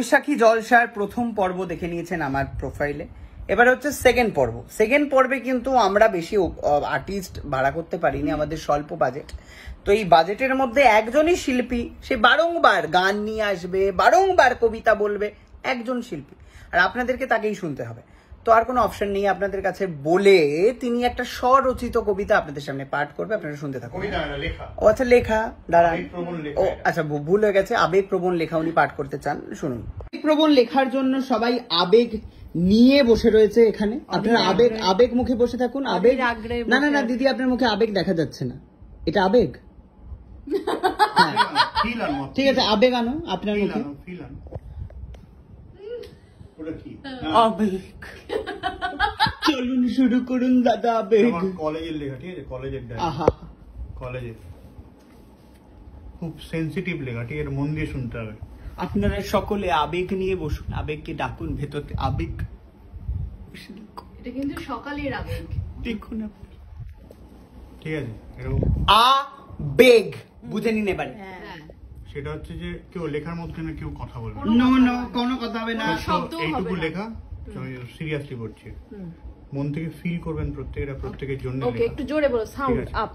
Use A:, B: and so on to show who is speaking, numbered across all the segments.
A: বৈশাখী জলসার প্রথম পর্ব দেখে নিয়েছেন আমার প্রোফাইলে। এবার হচ্ছে সেকেন্ড পর্ব। সেকেন্ড পর্বে কিন্তু আমরা বেশি আর্টিস্ট ভাড়া করতে পারিনি, আমাদের স্বল্প বাজেট। তো এই বাজেটের মধ্যে একজনই শিল্পী, সে বারংবার গান নিয়ে আসবে, বারংবার কবিতা বলবে, একজন শিল্পী, আর আপনাদেরকে তাকেই শুনতে হবে। তো আর কোনো অপশন নেই আপনাদের কাছে বলে তিনি একটা স্বরচিত কবিতা আপনাদের সামনে পাঠ করবে, আপনারা শুনতে থাকুন। ও আচ্ছা, লেখা, দাঁড়ান, ও আচ্ছা ভুল হয়ে গেছে, আবেগপ্রবণ লেখা উনি পাঠ করতে চান, শুনুন। আবেগপ্রবণ লেখার জন্য সবাই আবেগ নিয়ে বসে রয়েছে এখানে। আপনারা আবেগ মুখে বসে থাকুন। আবেগ না না না দিদি, আপনার মুখে আবেগ দেখা যাচ্ছে না, এটা আবেগ। ঠিক আছে, আবেগ আনো আপনার মুখে। আবেগ, চলুন শুরু করুন দাদা। আবেগ
B: কলেজের লেখা, ঠিক আছে, কলেজের কলেজের খুব সেন্সিটিভ লেখা, ঠিক আছে, মন দিয়ে শুনতে হবে।
A: আপনারা সকলে আবেগ নিয়ে বসুন, আবেগকে ডাকুন ভেতরে। আবেগ,
C: এটা কিন্তু সকালের আবেগ,
A: দেখুন
B: ঠিক আছে, এরকম
A: আবেগ বুঝে নিন এবারে।
B: সেটা হচ্ছে যে কেউ লেখার মধ্যে না কেউ কথা বলবে,
A: নো কোনো কথা হবে না,
B: এইটুকু লেখা আমি সিরিয়াসলি করছি, মন থেকে ফিল করবেন প্রত্যেকের জন্য।
C: ওকে, একটু জোরে বলো, সাউন্ড আপ।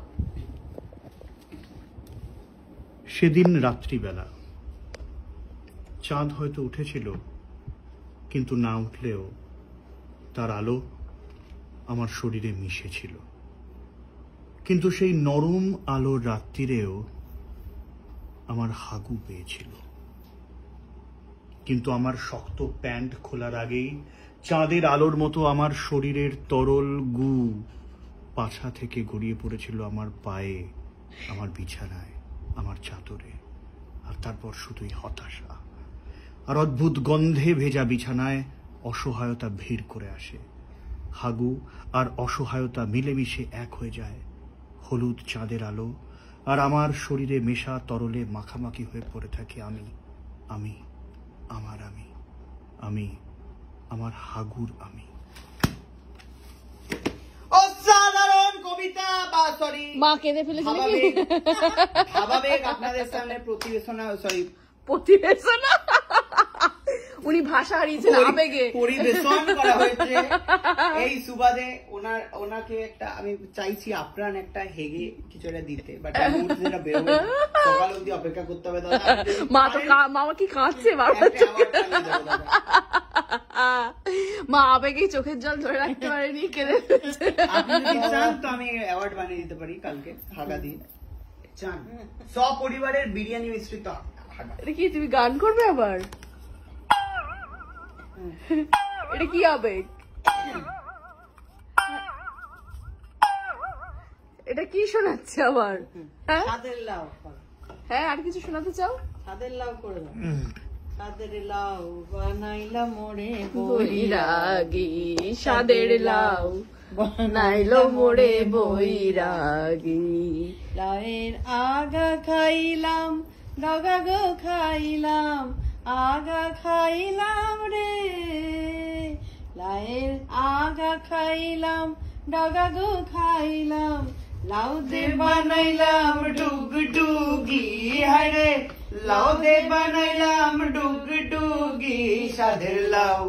B: সেদিন রাত্রিবেলা চাঁদ হয়তো উঠেছিল, কিন্তু না উঠলেও তার আলো আমার শরীরে মিশেছিল। কিন্তু সেই নরম আলোর রাত্রিরেও আমার হাগু পেয়েছিল। কিন্তু আমার শক্ত প্যান্ট খোলার আগেই চাঁদের আলোর মতো আমার শরীরের তরল গু পাছা থেকে গড়িয়ে পড়েছিল আমার পায়ে, আমার বিছানায়, আমার চাদরে। আর তারপর শুধুই হতাশা আর অদ্ভুত গন্ধে ভেজা বিছানায় অসহায়তা ভিড় করে আসে। হাগু আর অসহায়তা মিলেমিশে এক হয়ে যায়। হলুদ চাঁদের আলো আর আমার শরীরে মেশা তরলে মাখামাখি হয়ে পড়ে থাকে আমি, আমি, আমার আমি, আমি, আমার হাগুর আমি।
A: অসাধারণ কবিতা, বা সরি
C: মা কেঁদে ফেলেছে নাকি?
A: স্বাভাবিক আপনাদের সামনে প্রতিবেদনা
C: উনি ভাষা হারিয়েছেন আবেগে,
A: পরিবেশন করা হয়েছে। এই সুবাদে ওনাকে একটা আমি চাইছি আপ্রাণ একটা হেগে কিছু একটা দিতে, বাট যেটা বেরোবে সকাল অব্দি অপেক্ষা করতে হবে।
C: মামা কি কাঁদছে বারবার, মা আবেগে চোখের জল ধরে রাখতে পারেনি, কেঁদে ফেলেছে।
A: আপনি যদি চান তো আমি অ্যাওয়ার্ড বানিয়ে দিতে পারি কালকে, হাগা দিয়ে। চান সপরিবারের বিরিয়ানি মিশ্রিত হাগা।
C: এটা কি তুমি গান করবে আবার? এটা কি আবেগ? এটা কি শোনাচ্ছে আবার? হ্যাঁ, আর কিছু শোনাতে চাও?
D: ছাদের লাউ করে দাও। ছাদের লাউ বানাইলা মোরে
C: বৈরাগী, ছাদের লাউ বানাইলো মোরে বৈরাগী।
D: লাউয়ের আগা খাইলাম, ডগা গো খাইলাম, আগা খাইলাম রে। লাউয়ের আগা খাইলাম, ডগা গো খাইলাম, লাউ দে বানাইলাম ডুগডুগি। হায়রে লাউ দে বানাইলাম ডুগডুগি, সাদের লাউ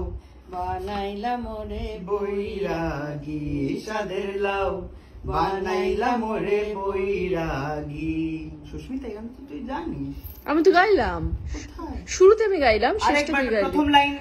D: বানাইলাম মোরে বৈরাগী, সাদের লাউ বানাইলাম মোরে বৈরাগী।
A: সুস্মিতা, এই গান তো তুই জানিস?
C: আমি তো গাইলাম, শুরুতে আমি গাইলাম, শেষটা তুই গাইলি।
A: প্রথম লাইন